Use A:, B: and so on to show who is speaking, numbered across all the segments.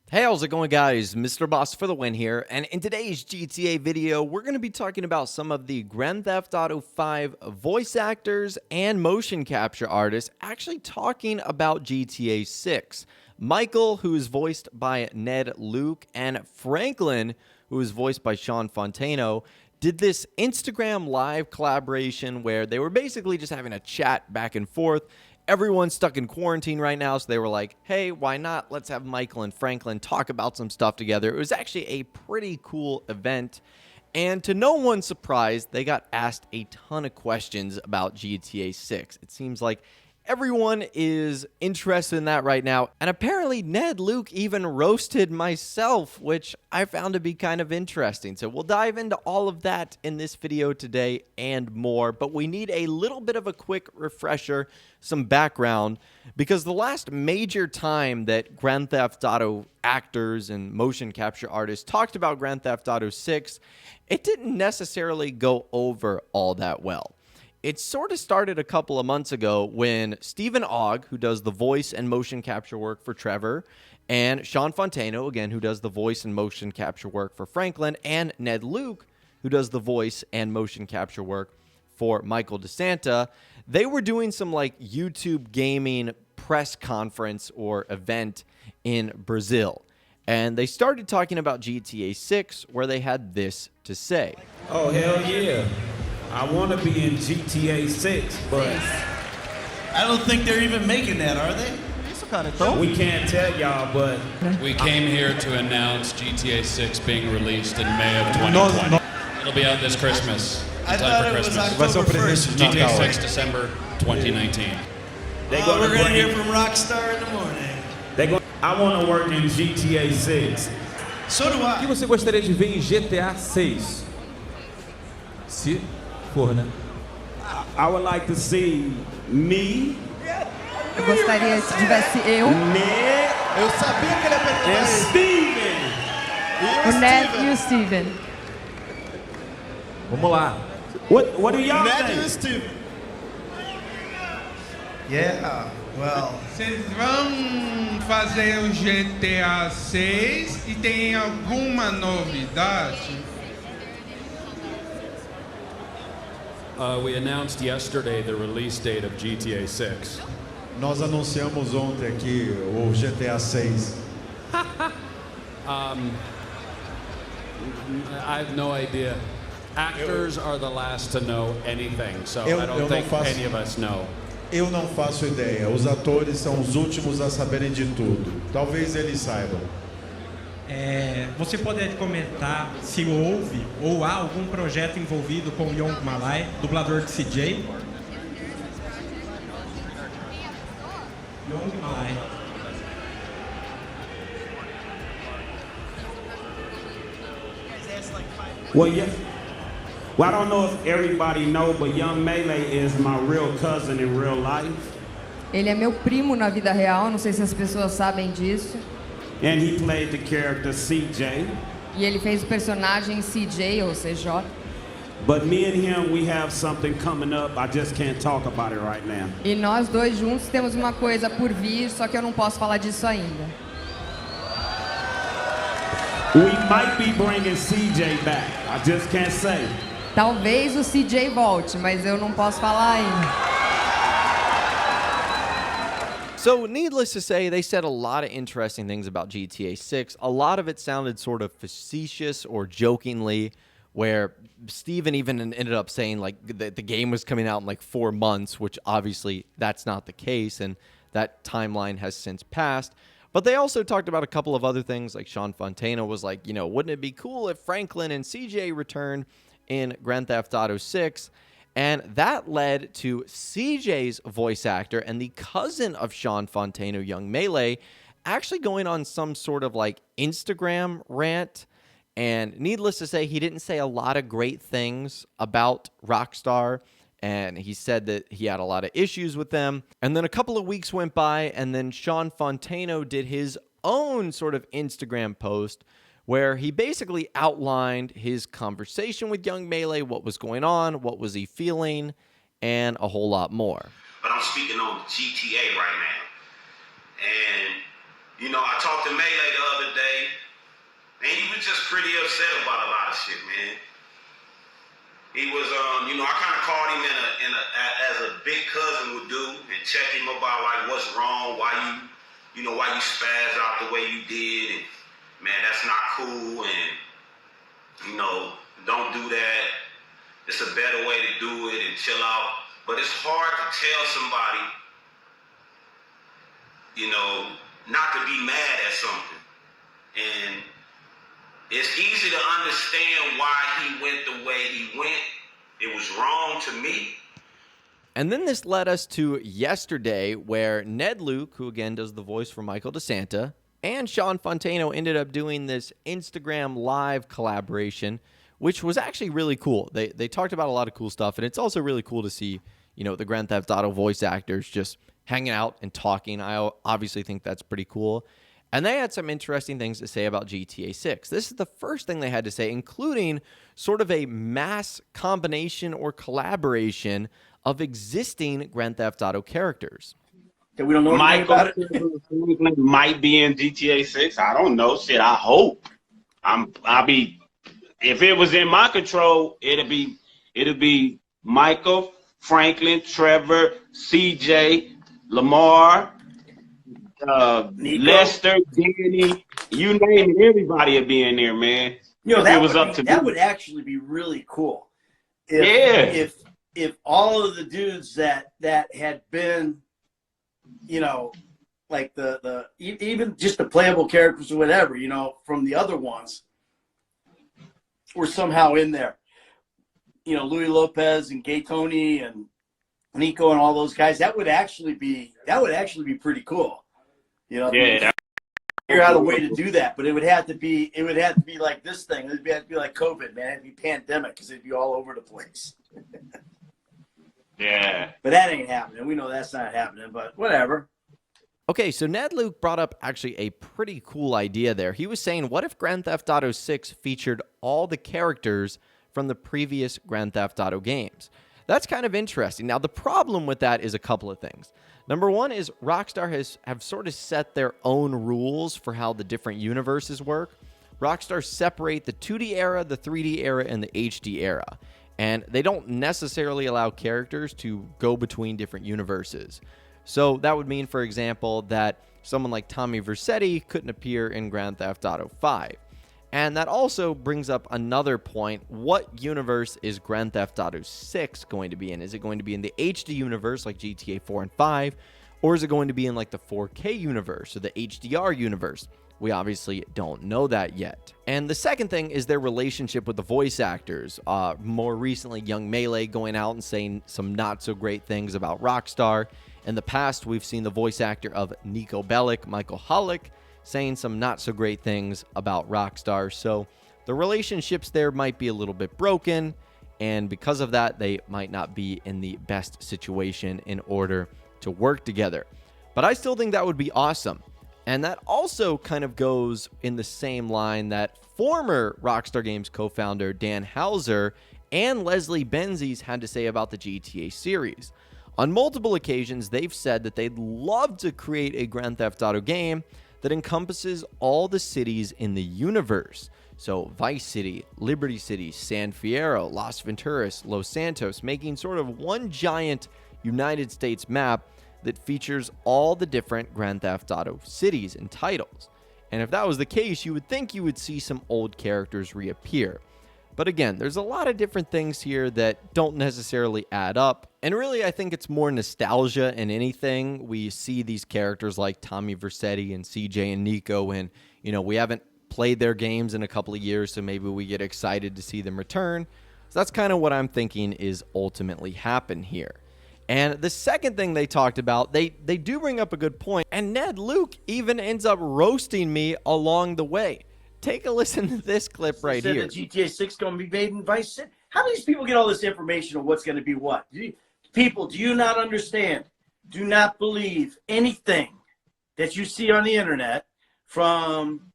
A: Hey, how's it going, guys? Mr. Boss for the win here, and in today's GTA video, we're going to be talking about some of the Grand Theft Auto 5 voice actors and motion capture artists actually talking about GTA 6. Michael, who is voiced by Ned Luke, and Franklin, who is voiced by Sean Fontano, did this Instagram live collaboration where they were basically just having a chat back and forth. Everyone's stuck in quarantine right now, so they were like, hey, why not? Let's have Michael and Franklin talk about some stuff together. It was actually a pretty cool event. And to no one's surprise, they got asked a ton of questions about GTA 6. It seems like everyone is interested in that right now. And apparently Ned Luke even roasted myself, which I found to be kind of interesting. So we'll dive into all of that in this video today and more. But we need a little bit of a quick refresher, some background, because the last major time that Grand Theft Auto actors and motion capture artists talked about Grand Theft Auto 6, it didn't necessarily go over all that well. It sort of started a couple of months ago when Stephen Ogg, who does the voice and motion capture work for Trevor, and Sean Fontano, again, who does the voice and motion capture work for Franklin, and Ned Luke, who does the voice and motion capture work for Michael DeSanta, they were doing some like YouTube gaming press conference or event in Brazil. And they started talking about GTA 6, where they had this to say.
B: Oh, hell yeah. I want to be in GTA 6, but
C: I don't think they're even making that, are they?
B: we can't tell y'all, but
D: We came here to announce GTA 6 being released in May of 2020. It'll be out this Christmas. In
C: I
D: time
C: thought
D: for
C: it was
D: Christmas.
C: October 1st.
D: GTA 6, December 2019.
B: they
C: Oh, we're
B: gonna
C: gonna hear
B: bring,
C: from Rockstar in the morning.
B: they gonna, I want to work in GTA 6.
C: So do
E: O que
C: I.
E: você gostaria de ver em GTA 6? Se for, né?
B: I would like to see me,
F: Eu gostaria que tivesse eu,
B: Ned,
C: Eu sabia que ele ia perguntar
B: and
C: isso.
B: Steven.
F: o Ned e o Steven.
E: Vamos lá.
B: What do y'all
C: Ned
B: think?
C: e o Steve. Yeah, well,
G: Vocês vão fazer o GTA 6 e tem alguma novidade?
D: We announced yesterday the release date of GTA 6.
H: Nós anunciamos ontem aqui o GTA 6.
D: I have no idea. Actors are the last to know anything, so
H: Eu
D: I don't
H: não
D: think
H: faço-
D: any of us know.
H: Eu não faço ideia. Os atores são os últimos a saberem de tudo. Talvez eles saibam.
I: Você poderia comentar se houve ou há algum projeto envolvido com Young Malay, dublador de CJ? Young Malay.
B: Well, yeah. Well, I don't know if everybody know, but Young Melee is my real cousin in real life.
F: Ele é meu primo na vida real, não sei se as pessoas sabem disso.
B: And he played the character CJ.
F: E ele fez o personagem CJ, ou CJ.
B: But me and him, we have something coming up. I just can't talk about it right now.
F: E nós dois juntos temos uma coisa por vir, só que eu não posso falar disso ainda.
B: We might be bringing CJ back. I just can't say.
F: Talvez o CJ volte, mas eu não posso falar ainda.
A: So, needless to say, they said a lot of interesting things about GTA 6. A lot of it sounded sort of facetious or jokingly, where Steven even ended up saying like that the game was coming out in like 4 months, which obviously that's not the case, and that timeline has since passed. But they also talked about a couple of other things, like Sean Fontana was like, you know, wouldn't it be cool if Franklin and CJ returned in Grand Theft Auto 6? And that led to CJ's voice actor and the cousin of Sean Fontano, Young Melee, actually going on some sort of like Instagram rant. And needless to say, he didn't say a lot of great things about Rockstar. And he said that he had a lot of issues with them. And then a couple of weeks went by, and then Sean Fontano did his own sort of Instagram post where he basically outlined his conversation with Young Melee, what was going on, what was he feeling, and a whole lot more.
J: But I'm speaking on GTA right now. And, you know, I talked to Melee the other day.
B: was just pretty upset about a lot of shit, man. He was, I kind of called him as a big cousin would do, and check him about like what's wrong, why you spazzed out the way you did, and man, that's not cool, and don't do that. It's a better way to do it, and chill out. But it's hard to tell somebody, not to be mad at something, and it's easy to understand why he went the way he went. It was wrong to me.
A: And then this led us to yesterday, where Ned Luke, who again does the voice for Michael DeSanta, and Sean Fontano ended up doing this Instagram live collaboration, which was actually really cool. They talked about a lot of cool stuff, and it's also really cool to see, the Grand Theft Auto voice actors just hanging out and talking. I obviously think that's pretty cool. And they had some interesting things to say about GTA 6. This is the first thing they had to say, including sort of a mass combination or collaboration of existing Grand Theft Auto characters.
J: That we don't know anything about it.
B: Might be in GTA 6. I don't know. Shit, I hope. If it was in my control, it'd be Michael, Franklin, Trevor, CJ, Lamar, Lester, Danny, you name it, everybody would be in there, man.
J: That would actually be really cool. If all of the dudes that had been, like the even just the playable characters or whatever, from the other ones, were somehow in there. Louis Lopez and Gay Tony and Nico and all those guys. That would actually be pretty cool. Figure out a way to do that, but it would have to be like this thing. It would have to be like COVID, man. It'd be pandemic because it'd be all over the place.
B: Yeah.
J: But that ain't happening. We know that's not happening, but whatever.
A: Okay, so Ned Luke brought up actually a pretty cool idea there. He was saying, what if Grand Theft Auto 6 featured all the characters from the previous Grand Theft Auto games? That's kind of interesting. Now, the problem with that is a couple of things. Number one is Rockstar have sort of set their own rules for how the different universes work. Rockstar separate the 2D era, the 3D era, and the HD era. And they don't necessarily allow characters to go between different universes. So that would mean, for example, that someone like Tommy Vercetti couldn't appear in Grand Theft Auto 5. And that also brings up another point. What universe is Grand Theft Auto 6 going to be in? Is it going to be in the HD universe like GTA 4 and 5? Or is it going to be in like the 4K universe or the HDR universe? We obviously don't know that yet. And the second thing is their relationship with the voice actors. More recently, Young Melee going out and saying some not so great things about Rockstar. In the past, we've seen the voice actor of Nico Bellic, Michael Hollick, saying some not so great things about Rockstar. So the relationships there might be a little bit broken, and because of that, they might not be in the best situation in order to work together. But I still think that would be awesome. And that also kind of goes in the same line that former Rockstar Games co-founder Dan Houser and Leslie Benzies had to say about the GTA series. On multiple occasions, they've said that they'd love to create a Grand Theft Auto game that encompasses all the cities in the universe. So Vice City, Liberty City, San Fierro, Las Venturas, Los Santos, making sort of one giant United States map that features all the different Grand Theft Auto cities and titles. And if that was the case, you would think you would see some old characters reappear. But again, there's a lot of different things here that don't necessarily add up. And really, I think it's more nostalgia than anything. We see these characters like Tommy Vercetti and CJ and Nico, and, we haven't played their games in a couple of years, so maybe we get excited to see them return. So that's kind of what I'm thinking is ultimately happen here. And the second thing they talked about, they do bring up a good point, and Ned Luke even ends up roasting me along the way. Take a listen to this clip right here.
J: That GTA 6 going to be made in Vice City. How do these people get all this information on what's going to be what? People, do you not understand? Do not believe anything that you see on the internet from,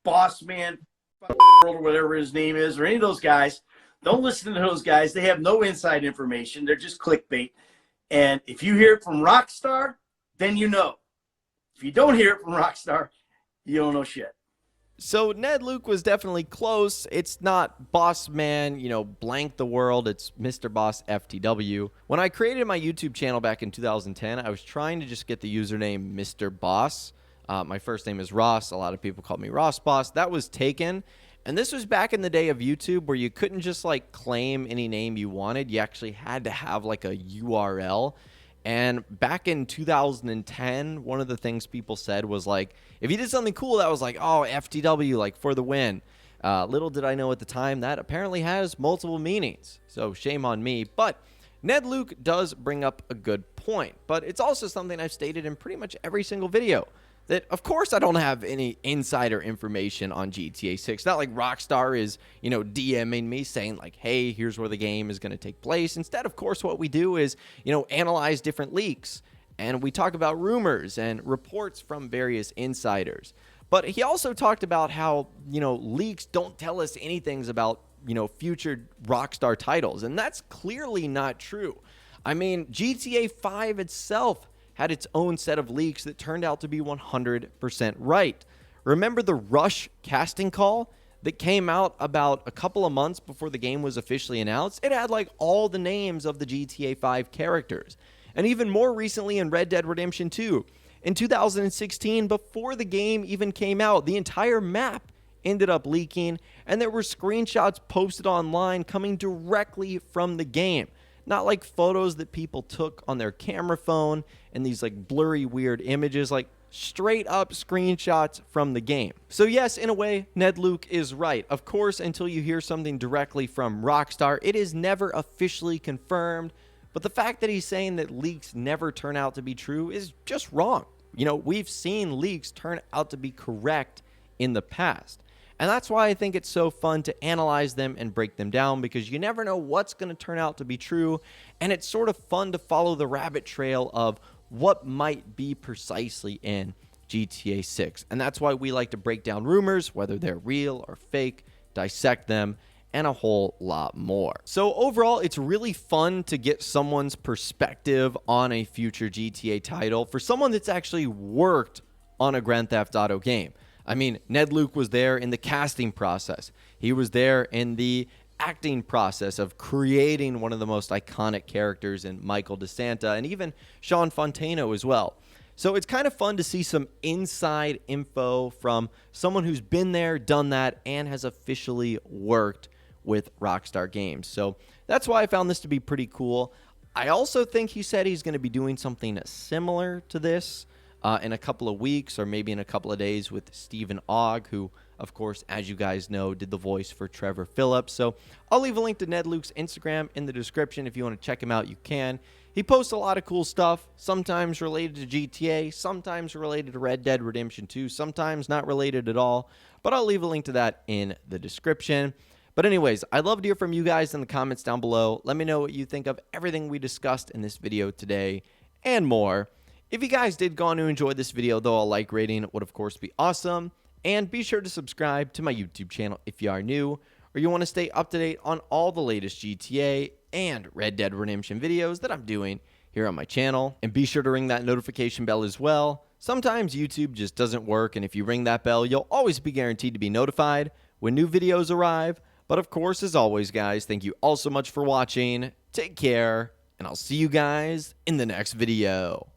J: Boss Man or whatever his name is, or any of those guys. Don't listen to those guys. They have no inside information. They're just clickbait. And if you hear it from Rockstar, then you know. If you don't hear it from Rockstar, you don't know shit.
A: So Ned Luke was definitely close. It's not Boss Man, blank the world. It's MrBossFTW. When I created my YouTube channel back in 2010, I was trying to just get the username Mr. Boss. My first name is Ross. A lot of people call me Ross Boss. That was taken. And this was back in the day of YouTube where you couldn't just claim any name you wanted. You actually had to have a URL. And back in 2010, one of the things people said was if you did something cool, that was oh, FTW, for the win. Little did I know at the time that apparently has multiple meanings. So shame on me. But Ned Luke does bring up a good point. But it's also something I've stated in pretty much every single video. That, of course, I don't have any insider information on GTA 6. Not like Rockstar is, DMing me saying, hey, here's where the game is going to take place. Instead, of course, what we do is, analyze different leaks. And we talk about rumors and reports from various insiders. But he also talked about how, leaks don't tell us anything about, future Rockstar titles. And that's clearly not true. I mean, GTA 5 itself had its own set of leaks that turned out to be 100% right. Remember the Rush casting call that came out about a couple of months before the game was officially announced? It had all the names of the GTA 5 characters. And even more recently in Red Dead Redemption 2, in 2016, before the game even came out, the entire map ended up leaking, and there were screenshots posted online coming directly from the game. Not photos that people took on their camera phone and these blurry, weird images, straight up screenshots from the game. So yes, in a way, Ned Luke is right. Of course, until you hear something directly from Rockstar, it is never officially confirmed. But the fact that he's saying that leaks never turn out to be true is just wrong. We've seen leaks turn out to be correct in the past. And that's why I think it's so fun to analyze them and break them down, because you never know what's going to turn out to be true. And it's sort of fun to follow the rabbit trail of what might be precisely in GTA 6. And that's why we like to break down rumors, whether they're real or fake, dissect them, and a whole lot more. So overall, it's really fun to get someone's perspective on a future GTA title for someone that's actually worked on a Grand Theft Auto game. I mean, Ned Luke was there in the casting process. He was there in the acting process of creating one of the most iconic characters in Michael DeSanta, and even Sean Fontano as well. So it's kind of fun to see some inside info from someone who's been there, done that, and has officially worked with Rockstar Games. So that's why I found this to be pretty cool. I also think he said he's going to be doing something similar to this in a couple of weeks, or maybe in a couple of days, with Stephen Ogg, who, of course, as you guys know, did the voice for Trevor Phillips. So I'll leave a link to Ned Luke's Instagram in the description. If you want to check him out, you can. He posts a lot of cool stuff, sometimes related to GTA, sometimes related to Red Dead Redemption 2, sometimes not related at all. But I'll leave a link to that in the description. But anyways, I'd love to hear from you guys in the comments down below. Let me know what you think of everything we discussed in this video today and more. If you guys did go on to enjoy this video, though, a like rating would, of course, be awesome. And be sure to subscribe to my YouTube channel if you are new, or you want to stay up to date on all the latest GTA and Red Dead Redemption videos that I'm doing here on my channel. And be sure to ring that notification bell as well. Sometimes YouTube just doesn't work, and if you ring that bell, you'll always be guaranteed to be notified when new videos arrive. But of course, as always, guys, thank you all so much for watching. Take care, and I'll see you guys in the next video.